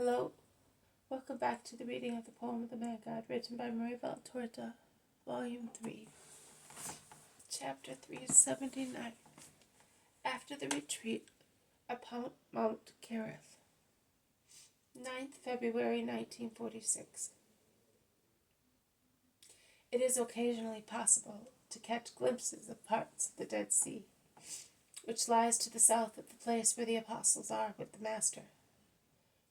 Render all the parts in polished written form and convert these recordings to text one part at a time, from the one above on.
Hello, welcome back to the reading of the poem of the Man God, written by Marie Valtorta, Volume 3, Chapter 379, After the Retreat upon Mount Cherith, 9th February 1946. It is occasionally possible to catch glimpses of parts of the Dead Sea, which lies to the south of the place where the apostles are with the Master,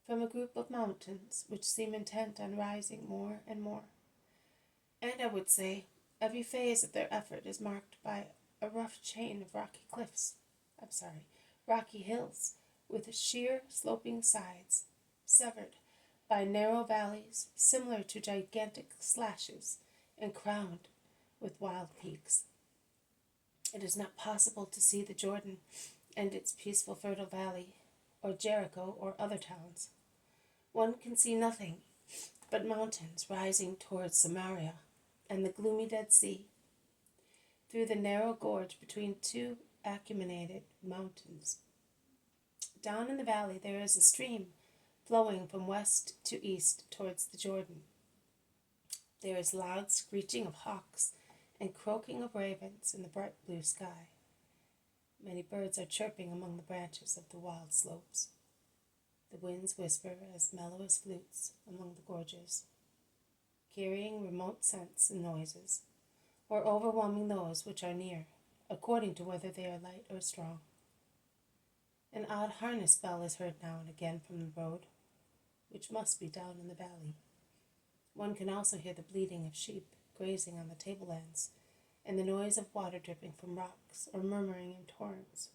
from a group of mountains which seem intent on rising more and more. And I would say every phase of their effort is marked by a rough chain of rocky hills with sheer sloping sides, severed by narrow valleys similar to gigantic slashes and crowned with wild peaks. It is not possible to see the Jordan and its peaceful fertile valley, or Jericho or other towns. One can see nothing but mountains rising towards Samaria and the gloomy Dead Sea. Through the narrow gorge between two acuminated mountains, down in the valley there is a stream flowing from west to east towards the Jordan. There is loud screeching of hawks and croaking of ravens in the bright blue sky. Many birds are chirping among the branches of the wild slopes. The winds whisper as mellow as flutes among the gorges, carrying remote scents and noises, or overwhelming those which are near, according to whether they are light or strong. An odd harness bell is heard now and again from the road, which must be down in the valley. One can also hear the bleating of sheep grazing on the tablelands, and the noise of water dripping from rocks or murmuring in torrents.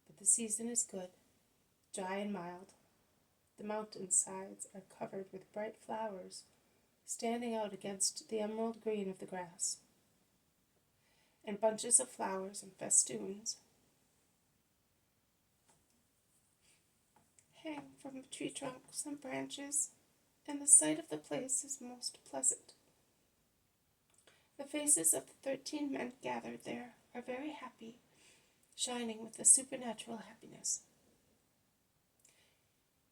But the season is good, dry and mild. The mountain sides are covered with bright flowers, standing out against the emerald green of the grass, and bunches of flowers and festoons hang from the tree trunks and branches, and the sight of the place is most pleasant. The faces of the 13 men gathered there are very happy, shining with a supernatural happiness.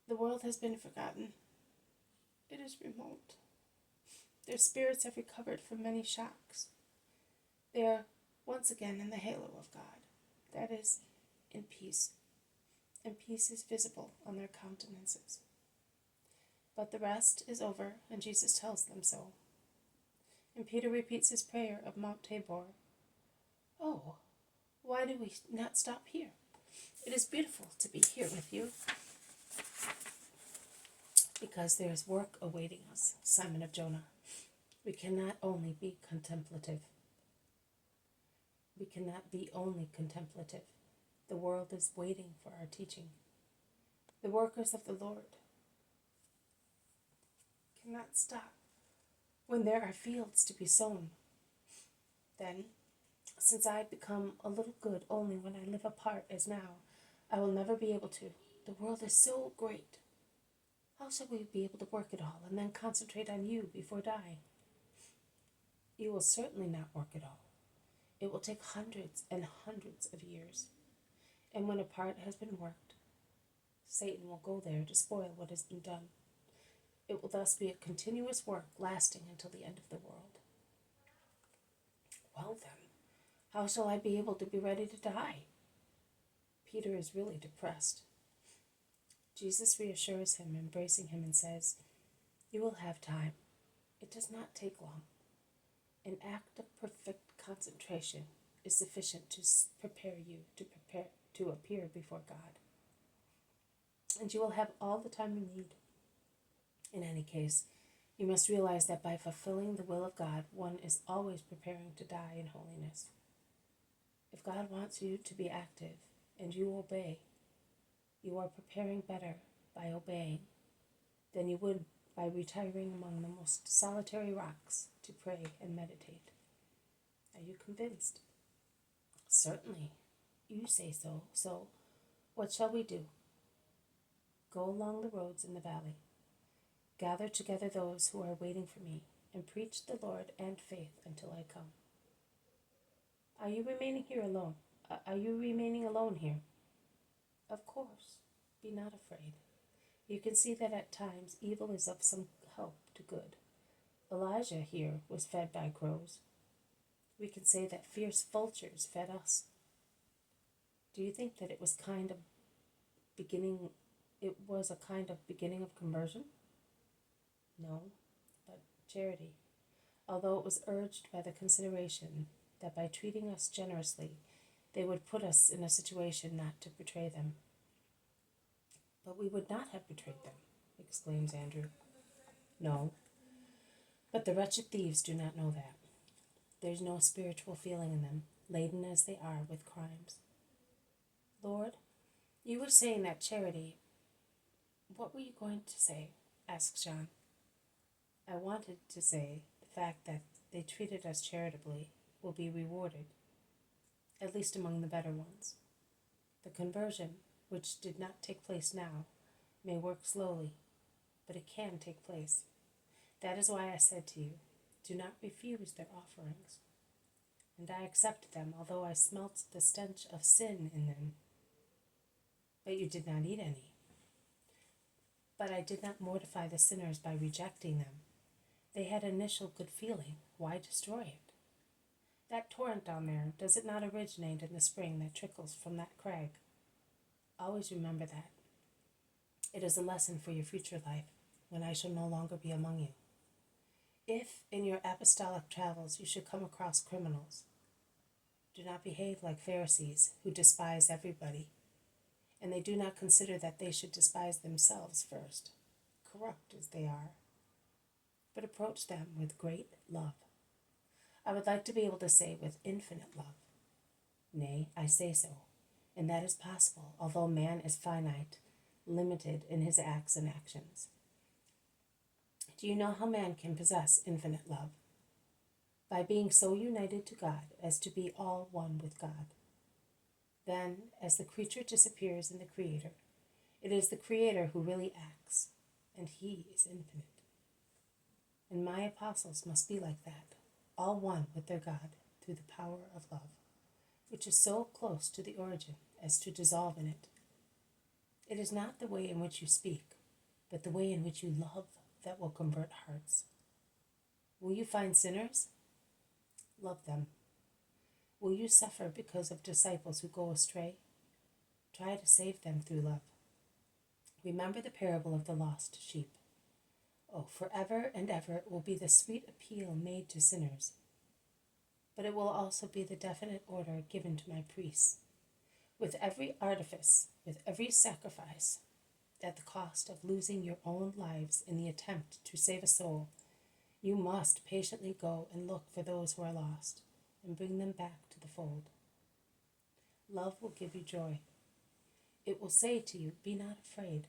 The world has been forgotten. It is remote. Their spirits have recovered from many shocks. They are once again in the halo of God, that is, in peace, and peace is visible on their countenances. But the rest is over, and Jesus tells them so. And Peter repeats his prayer of Mount Tabor. Oh, why do we not stop here? It is beautiful to be here with you. Because there is work awaiting us, Simon of Jonah. We cannot only be contemplative. The world is waiting for our teaching. The workers of the Lord cannot stop when there are fields to be sown. Then, since I become a little good only when I live apart as now, I will never be able to. The world is so great. How shall we be able to work it all and then concentrate on you before dying? You will certainly not work it all. It will take hundreds and hundreds of years. And when a part has been worked, Satan will go there to spoil what has been done. It will thus be a continuous work lasting until the end of the world. Well then, how shall I be able to be ready to die? Peter is really depressed. Jesus reassures him, embracing him, and says, You will have time. It does not take long. An act of perfect concentration is sufficient to prepare you to appear before God. And you will have all the time you need. In any case, you must realize that by fulfilling the will of God, one is always preparing to die in holiness. If God wants you to be active and you obey, you are preparing better by obeying than you would by retiring among the most solitary rocks to pray and meditate. Are you convinced? Certainly. You say so. So, what shall we do? Go along the roads in the valley. Gather together those who are waiting for me, and preach the Lord and faith until I come. Are you remaining alone? Are you remaining alone here? Of course. Be not afraid. You can see that at times evil is of some help to good. Elijah here was fed by crows. We can say that fierce vultures fed us. Do you think that it was a kind of beginning of conversion? No, but charity. Although it was urged by the consideration that by treating us generously, they would put us in a situation not to betray them. But we would not have betrayed them, exclaims Andrew. No, but the wretched thieves do not know that. There's no spiritual feeling in them, laden as they are with crimes. Lord, you were saying that charity. What were you going to say? Asked John. I wanted to say the fact that they treated us charitably will be rewarded, at least among the better ones. The conversion, which did not take place now, may work slowly, but it can take place. That is why I said to you, do not refuse their offerings. And I accepted them, although I smelt the stench of sin in them. But you did not eat any. But I did not mortify the sinners by rejecting them. They had initial good feeling. Why destroy it? That torrent down there, does it not originate in the spring that trickles from that crag? Always remember that. It is a lesson for your future life, when I shall no longer be among you. If, in your apostolic travels, you should come across criminals, do not behave like Pharisees, who despise everybody, and they do not consider that they should despise themselves first, corrupt as they are, but approach them with great love. I would like to be able to say with infinite love. Nay, I say so, and that is possible, although man is finite, limited in his acts and actions. Do you know how man can possess infinite love? By being so united to God as to be all one with God. Then, as the creature disappears in the Creator, it is the Creator who really acts, and He is infinite. And my apostles must be like that, all one with their God through the power of love, which is so close to the origin as to dissolve in it. It is not the way in which you speak, but the way in which you love that will convert hearts. Will you find sinners? Love them. Will you suffer because of disciples who go astray? Try to save them through love. Remember the parable of the lost sheep. Oh, forever and ever it will be the sweet appeal made to sinners. But it will also be the definite order given to my priests. With every artifice, with every sacrifice, at the cost of losing your own lives in the attempt to save a soul, you must patiently go and look for those who are lost and bring them back to the fold. Love will give you joy. It will say to you, be not afraid.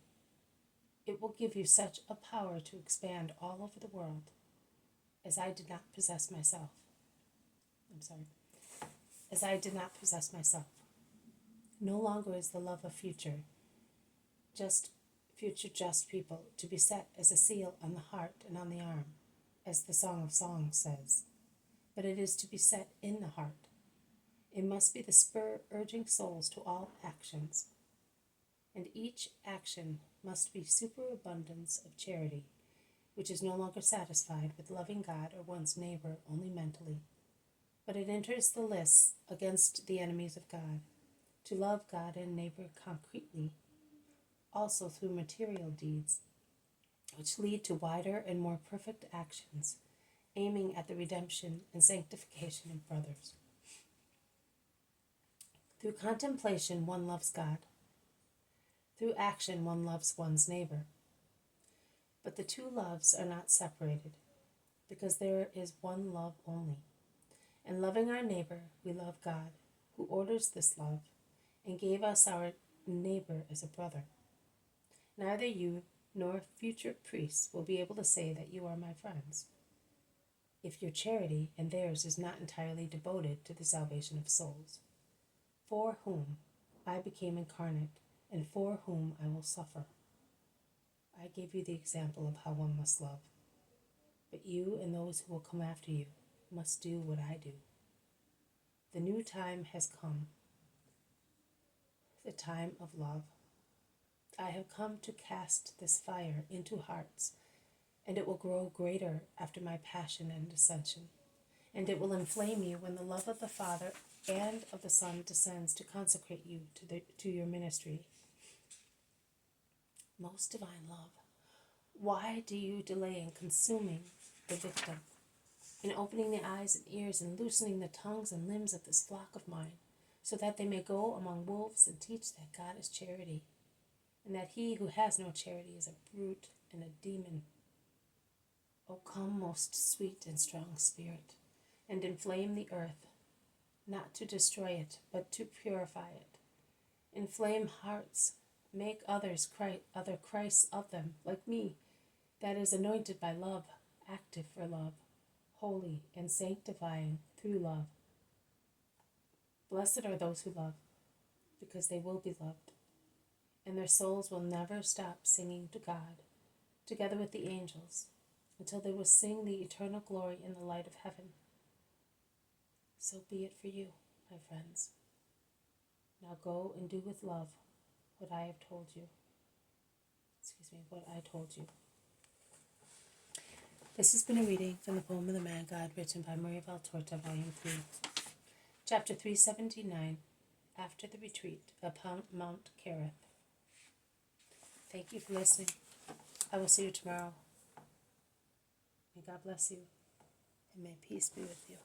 It will give you such a power to expand all over the world as I did not possess myself. As I did not possess myself. No longer is the love of future just people to be set as a seal on the heart and on the arm, as the Song of Songs says, but it is to be set in the heart. It must be the spur urging souls to all actions, and each action must be superabundance of charity, which is no longer satisfied with loving God or one's neighbor only mentally, but it enters the lists against the enemies of God, to love God and neighbor concretely, also through material deeds, which lead to wider and more perfect actions, aiming at the redemption and sanctification of brothers. Through contemplation, one loves God. Through action, one loves one's neighbor. But the two loves are not separated, because there is one love only. And loving our neighbor, we love God, who orders this love, and gave us our neighbor as a brother. Neither you nor future priests will be able to say that you are my friends, if your charity and theirs is not entirely devoted to the salvation of souls, for whom I became incarnate, and for whom I will suffer. I gave you the example of how one must love, but you and those who will come after you must do what I do. The new time has come, the time of love. I have come to cast this fire into hearts, and it will grow greater after my passion and ascension, and it will inflame you when the love of the Father and of the Son descends to consecrate you to your ministry. Most divine love, why do you delay in consuming the victim, in opening the eyes and ears and loosening the tongues and limbs of this flock of mine, so that they may go among wolves and teach that God is charity, and that he who has no charity is a brute and a demon? O come, most sweet and strong Spirit, and inflame the earth, not to destroy it, but to purify it. Inflame hearts, make other Christs of them, like me, that is anointed by love, active for love, holy and sanctifying through love. Blessed are those who love, because they will be loved, and their souls will never stop singing to God, together with the angels, until they will sing the eternal glory in the light of heaven. So be it for you, my friends. Now go and do with love what I have told you. What I told you. This has been a reading from the poem of the Man God, written by Maria Valtorta, Volume 3. Chapter 379, After the Retreat upon Mount Cherith. Thank you for listening. I will see you tomorrow. May God bless you, and may peace be with you.